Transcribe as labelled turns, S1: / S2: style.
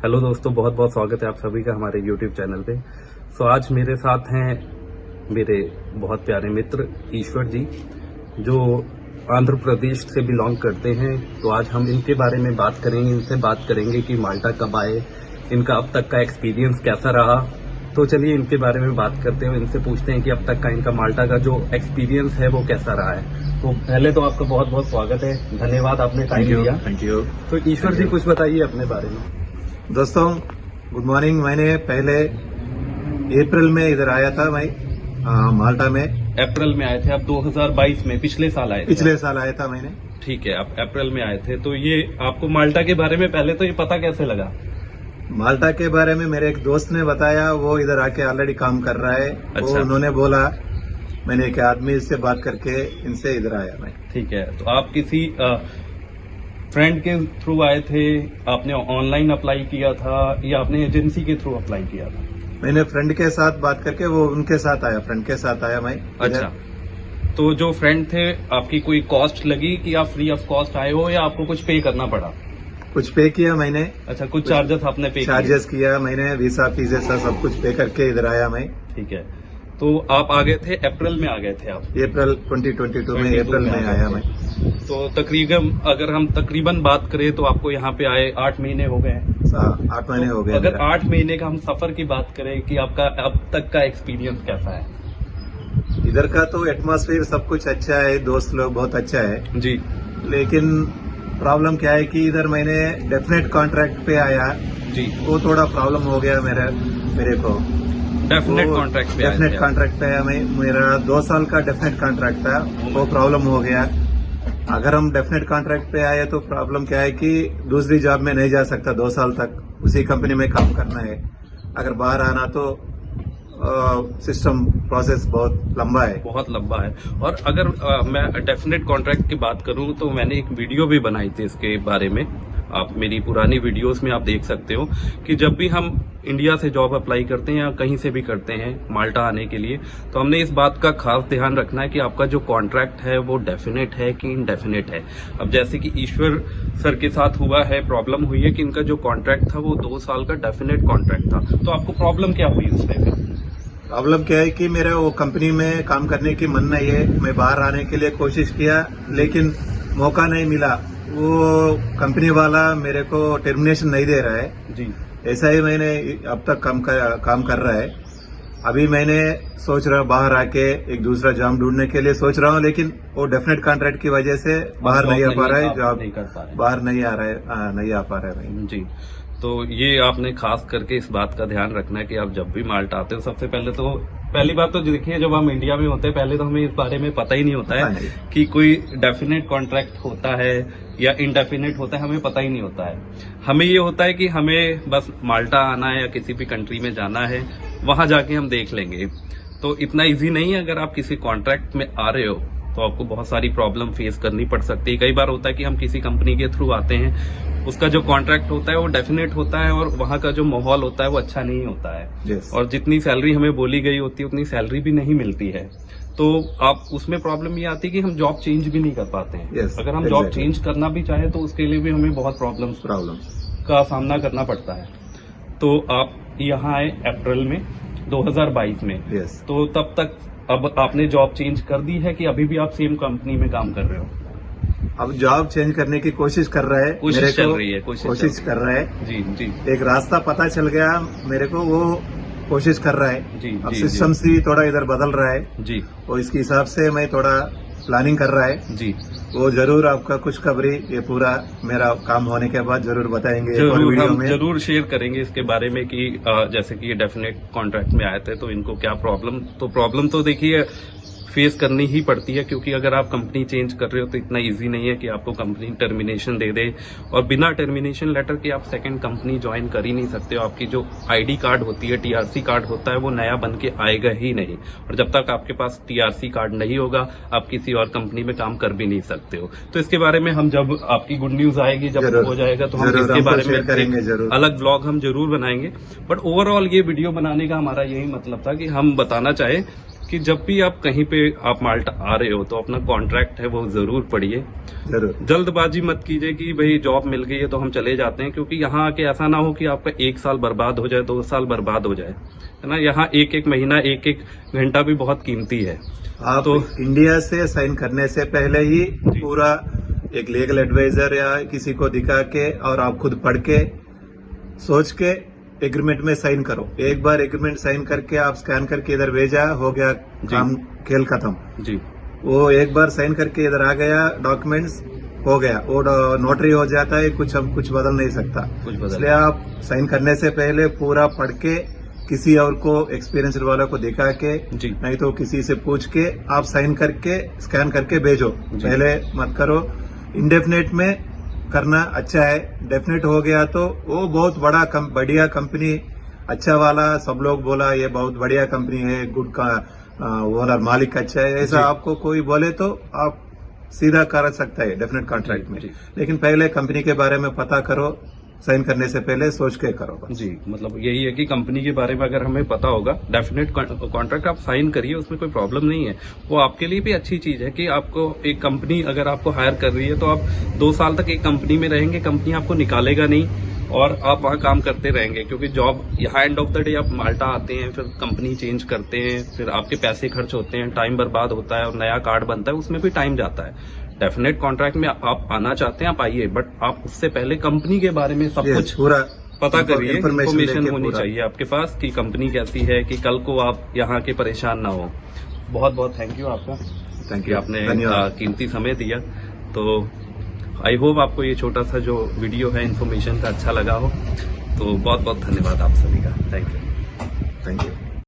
S1: Hello दोस्तों, बहुत बहुत स्वागत है आप सभी का हमारे यूट्यूब चैनल पे। आज मेरे साथ हैं मेरे बहुत प्यारे मित्र ईश्वर जी, जो आंध्र प्रदेश से बिलोंग करते हैं। तो आज हम इनके बारे में बात करेंगे, इनसे बात करेंगे कि माल्टा कब आए, इनका अब तक का एक्सपीरियंस कैसा रहा। तो चलिए इनके बारे में बात करते हैं, इनसे पूछते हैं कि अब तक का इनका माल्टा का जो एक्सपीरियंस है वो कैसा रहा है। तो पहले तो आपका बहुत बहुत स्वागत है, धन्यवाद आपने टाइम दिया।
S2: Thank you.
S1: तो ईश्वर जी कुछ बताइए अपने बारे में।
S2: दोस्तों गुड मॉर्निंग। मैंने पहले अप्रैल में इधर आया था मैं माल्टा में।
S1: अप्रैल में आए थे आप 2022 में, पिछले साल आए थे?
S2: पिछले साल आया था मैंने।
S1: ठीक है, आप अप्रैल में आए थे। तो ये आपको माल्टा के बारे में पहले तो ये पता कैसे लगा?
S2: माल्टा के बारे में मेरे एक दोस्त ने बताया, वो इधर आके ऑलरेडी काम कर रहा है।
S1: अच्छा।
S2: वो उन्होंने बोला, मैंने एक आदमी से बात करके इनसे इधर आया मैं।
S1: ठीक है, तो आप किसी फ्रेंड के थ्रू आए थे, आपने ऑनलाइन अप्लाई किया था या आपने एजेंसी के थ्रू अप्लाई किया था?
S2: मैंने फ्रेंड के साथ बात करके वो उनके साथ आया, फ्रेंड के साथ आया मैं।
S1: अच्छा, तो जो फ्रेंड थे आपकी कोई कॉस्ट लगी कि आप फ्री ऑफ कॉस्ट आए हो या आपको कुछ पे करना पड़ा?
S2: कुछ पे किया मैंने।
S1: अच्छा, कुछ चार्जेस आपने पे
S2: चार्जेस किया मैंने, वीसा फीस सब कुछ पे करके इधर आया मैं।
S1: ठीक है, तो आप आ गए थे अप्रैल में, आ गए थे आप?
S2: अप्रैल 2022 में अप्रैल में आया मैं।
S1: तो तकरीबन अगर हम तकरीबन बात करें तो आपको यहाँ पे आए 8 महीने हो गए।
S2: 8 महीने हो गए।
S1: अगर 8 महीने का हम सफर की बात करें कि आपका अब तक का एक्सपीरियंस कैसा है?
S2: इधर का तो एटमॉस्फेयर सब कुछ अच्छा है, दोस्त लोग बहुत अच्छा है
S1: जी।
S2: लेकिन प्रॉब्लम क्या है कि इधर मैंने डेफिनेट कॉन्ट्रैक्ट पे आया
S1: जी,
S2: वो थोड़ा प्रॉब्लम हो गया मेरे को।
S1: डेफिनेट कॉन्ट्रैक्ट पे?
S2: डेफिनेट कॉन्ट्रैक्ट पे आया मैं, मेरा 2 साल का डेफिनेट कॉन्ट्रैक्ट था, वो प्रॉब्लम हो गया। अगर हम डेफिनेट कॉन्ट्रैक्ट पे आए तो प्रॉब्लम क्या है कि दूसरी जॉब में नहीं जा सकता, 2 साल तक उसी कंपनी में काम करना है। अगर बाहर आना तो सिस्टम प्रोसेस बहुत लंबा है,
S1: बहुत लंबा है। और अगर मैं डेफिनेट कॉन्ट्रैक्ट की बात करूं तो मैंने एक वीडियो भी बनाई थी इसके बारे में, आप मेरी पुरानी वीडियोस में आप देख सकते हो कि जब भी हम इंडिया से जॉब अप्लाई करते हैं या कहीं से भी करते हैं माल्टा आने के लिए, तो हमने इस बात का खास ध्यान रखना है कि आपका जो कॉन्ट्रैक्ट है वो डेफिनेट है कि इनडेफिनेट है। अब जैसे कि ईश्वर सर के साथ हुआ है, प्रॉब्लम हुई है कि इनका जो कॉन्ट्रैक्ट था वो 2 साल का डेफिनेट कॉन्ट्रैक्ट था। तो आपको प्रॉब्लम क्या हुई उसमें फिर?
S2: प्रॉब्लम क्या है कि मेरा वो कंपनी में काम करने की मन नहीं है। मैं बाहर आने के लिए कोशिश किया लेकिन मौका नहीं मिला। वो कंपनी वाला मेरे को टर्मिनेशन नहीं दे रहा है
S1: जी।
S2: ऐसा ही मैंने अब तक काम कर रहा है। अभी मैंने सोच रहा बाहर आके एक दूसरा जॉब ढूंढने के लिए सोच रहा हूँ, लेकिन वो डेफिनेट कॉन्ट्रैक्ट की वजह से बाहर नहीं आ पा रहा है, जॉब बाहर नहीं आ पा रहा है
S1: जी। तो ये आपने खास करके इस बात का ध्यान रखना है कि आप जब भी माल्टा आते हो, सबसे पहली बात तो देखिए, जब हम इंडिया में होते हैं पहले तो हमें इस बारे में पता ही नहीं होता है कि कोई डेफिनेट कॉन्ट्रैक्ट होता है या इनडेफिनेट होता है, हमें पता ही नहीं होता है। हमें ये होता है कि हमें बस माल्टा आना है या किसी भी कंट्री में जाना है, वहां जाके हम देख लेंगे। तो इतना इजी नहीं है। अगर आप किसी कॉन्ट्रैक्ट में आ रहे हो तो आपको बहुत सारी प्रॉब्लम फेस करनी पड़ सकती है। कई बार होता है कि हम किसी कंपनी के थ्रू आते हैं, उसका जो कॉन्ट्रैक्ट होता है वो डेफिनेट होता है और वहां का जो माहौल होता है वो अच्छा नहीं होता है।
S2: yes.
S1: और जितनी सैलरी हमें बोली गई होती है उतनी सैलरी भी नहीं मिलती है। तो आप उसमें प्रॉब्लम ये आती है कि हम जॉब चेंज भी नहीं कर पाते हैं।
S2: yes,
S1: अगर हम जॉब चेंज करना भी चाहें तो उसके लिए भी हमें बहुत प्रॉब्लम का सामना करना पड़ता है। तो आप यहाँ आए अप्रैल में 2022 में।
S2: yes.
S1: तो तब तक अब आपने जॉब चेंज कर दी है कि अभी भी आप सेम कंपनी में काम कर रहे हो?
S2: अब जॉब चेंज करने की कोशिश कर रहा है,
S1: कोशिश चल रही है।
S2: कोशिश कर रहा है
S1: जी जी।
S2: एक रास्ता पता चल गया मेरे को, वो कोशिश कर रहा है
S1: जी।
S2: अब सिस्टम से थोड़ा इधर बदल रहा है
S1: जी,
S2: और इसके हिसाब से मैं थोड़ा प्लानिंग कर रहा है जी। वो जरूर आपका खुशखबरी ये पूरा मेरा काम होने के बाद जरूर बताएंगे,
S1: जरूर शेयर करेंगे इसके बारे में कि जैसे कि ये डेफिनेट कॉन्ट्रैक्ट में आए थे तो इनको क्या प्रॉब्लम तो देखिए फेस करनी ही पड़ती है, क्योंकि अगर आप कंपनी चेंज कर रहे हो तो इतना इजी नहीं है कि आपको कंपनी टर्मिनेशन दे दे, और बिना टर्मिनेशन लेटर के आप सेकंड कंपनी ज्वाइन कर ही नहीं सकते हो। आपकी जो आईडी कार्ड होती है, टीआरसी कार्ड होता है, वो नया बन के आएगा ही नहीं, और जब तक आपके पास टीआरसी कार्ड नहीं होगा आप किसी और कंपनी में काम कर भी नहीं सकते हो। तो इसके बारे में हम जब आपकी गुड न्यूज आएगी, जब हो जाएगा तो हम इसके बारे में करेंगे, अलग ब्लॉग हम जरूर बनाएंगे। बट ओवरऑल ये वीडियो बनाने का हमारा यही मतलब था कि हम बताना चाहे कि जब भी आप कहीं पे आप माल्टा आ रहे हो तो अपना कॉन्ट्रैक्ट है वो जरूर पढ़िए।
S2: जरूर।
S1: जल्दबाजी मत कीजिए कि भाई जॉब मिल गई है तो हम चले जाते हैं, क्योंकि यहाँ आके ऐसा ना हो कि आपका 1 साल बर्बाद हो जाए, 2 साल बर्बाद हो जाए, है ना। यहाँ एक एक महीना, एक एक घंटा भी बहुत कीमती है।
S2: आप तो इंडिया से साइन करने से पहले ही पूरा एक लीगल एडवाइजर या किसी को दिखा के और आप खुद पढ़ के सोच के एग्रीमेंट में साइन करो। एक बार एग्रीमेंट साइन करके आप स्कैन करके इधर भेजा, हो गया काम, खेल खत्म जी। वो एक बार साइन करके इधर आ गया, डॉक्यूमेंट्स हो गया, वो नोटरी हो जाता है, कुछ बदल नहीं सकता। इसलिए आप साइन करने से पहले पूरा पढ़ के किसी और को, एक्सपीरियंस वालों को दिखा के, नहीं तो किसी से पूछ के आप साइन करके स्कैन करके भेजो। पहले मत करो। इंडेफिनेट में करना अच्छा है, डेफिनेट हो गया तो वो बहुत बढ़िया कंपनी, अच्छा वाला, सब लोग बोला ये बहुत बढ़िया कंपनी है, गुड का ओनर, मालिक अच्छा है, ऐसा आपको कोई बोले तो आप सीधा कर सकता है डेफिनेट कॉन्ट्रैक्ट में। लेकिन पहले कंपनी के बारे में पता करो, साइन करने से पहले सोच के करो जी।
S1: मतलब यही है कि कंपनी के बारे में अगर हमें पता होगा, डेफिनेट कॉन्ट्रैक्ट आप साइन करिए, उसमें कोई प्रॉब्लम नहीं है। वो आपके लिए भी अच्छी चीज है कि आपको एक कंपनी अगर आपको हायर कर रही है तो आप 2 साल तक एक कंपनी में रहेंगे, कंपनी आपको निकालेगा नहीं और आप वहां काम करते रहेंगे। क्योंकि जॉब यहाँ एंड ऑफ द डे आप माल्टा आते हैं, फिर कंपनी चेंज करते हैं, फिर आपके पैसे खर्च होते हैं, टाइम बर्बाद होता है और नया कार्ड बनता है, उसमें भी टाइम जाता है। डेफिनेट कॉन्ट्रैक्ट में आप आना चाहते हैं, आप आइए, बट आप उससे पहले कंपनी के बारे में सब कुछ पूरा पता करिए। इन्फॉर्मेशन होनी चाहिए आपके पास कि कंपनी कैसी है, कि कल को आप यहाँ के परेशान ना हो। बहुत बहुत थैंक यू आपका,
S2: थैंक यू,
S1: आपने कीमती समय दिया। तो आई होप आपको ये छोटा सा जो वीडियो है इन्फॉर्मेशन का अच्छा लगा हो। तो बहुत बहुत धन्यवाद आप सभी का। Thank you.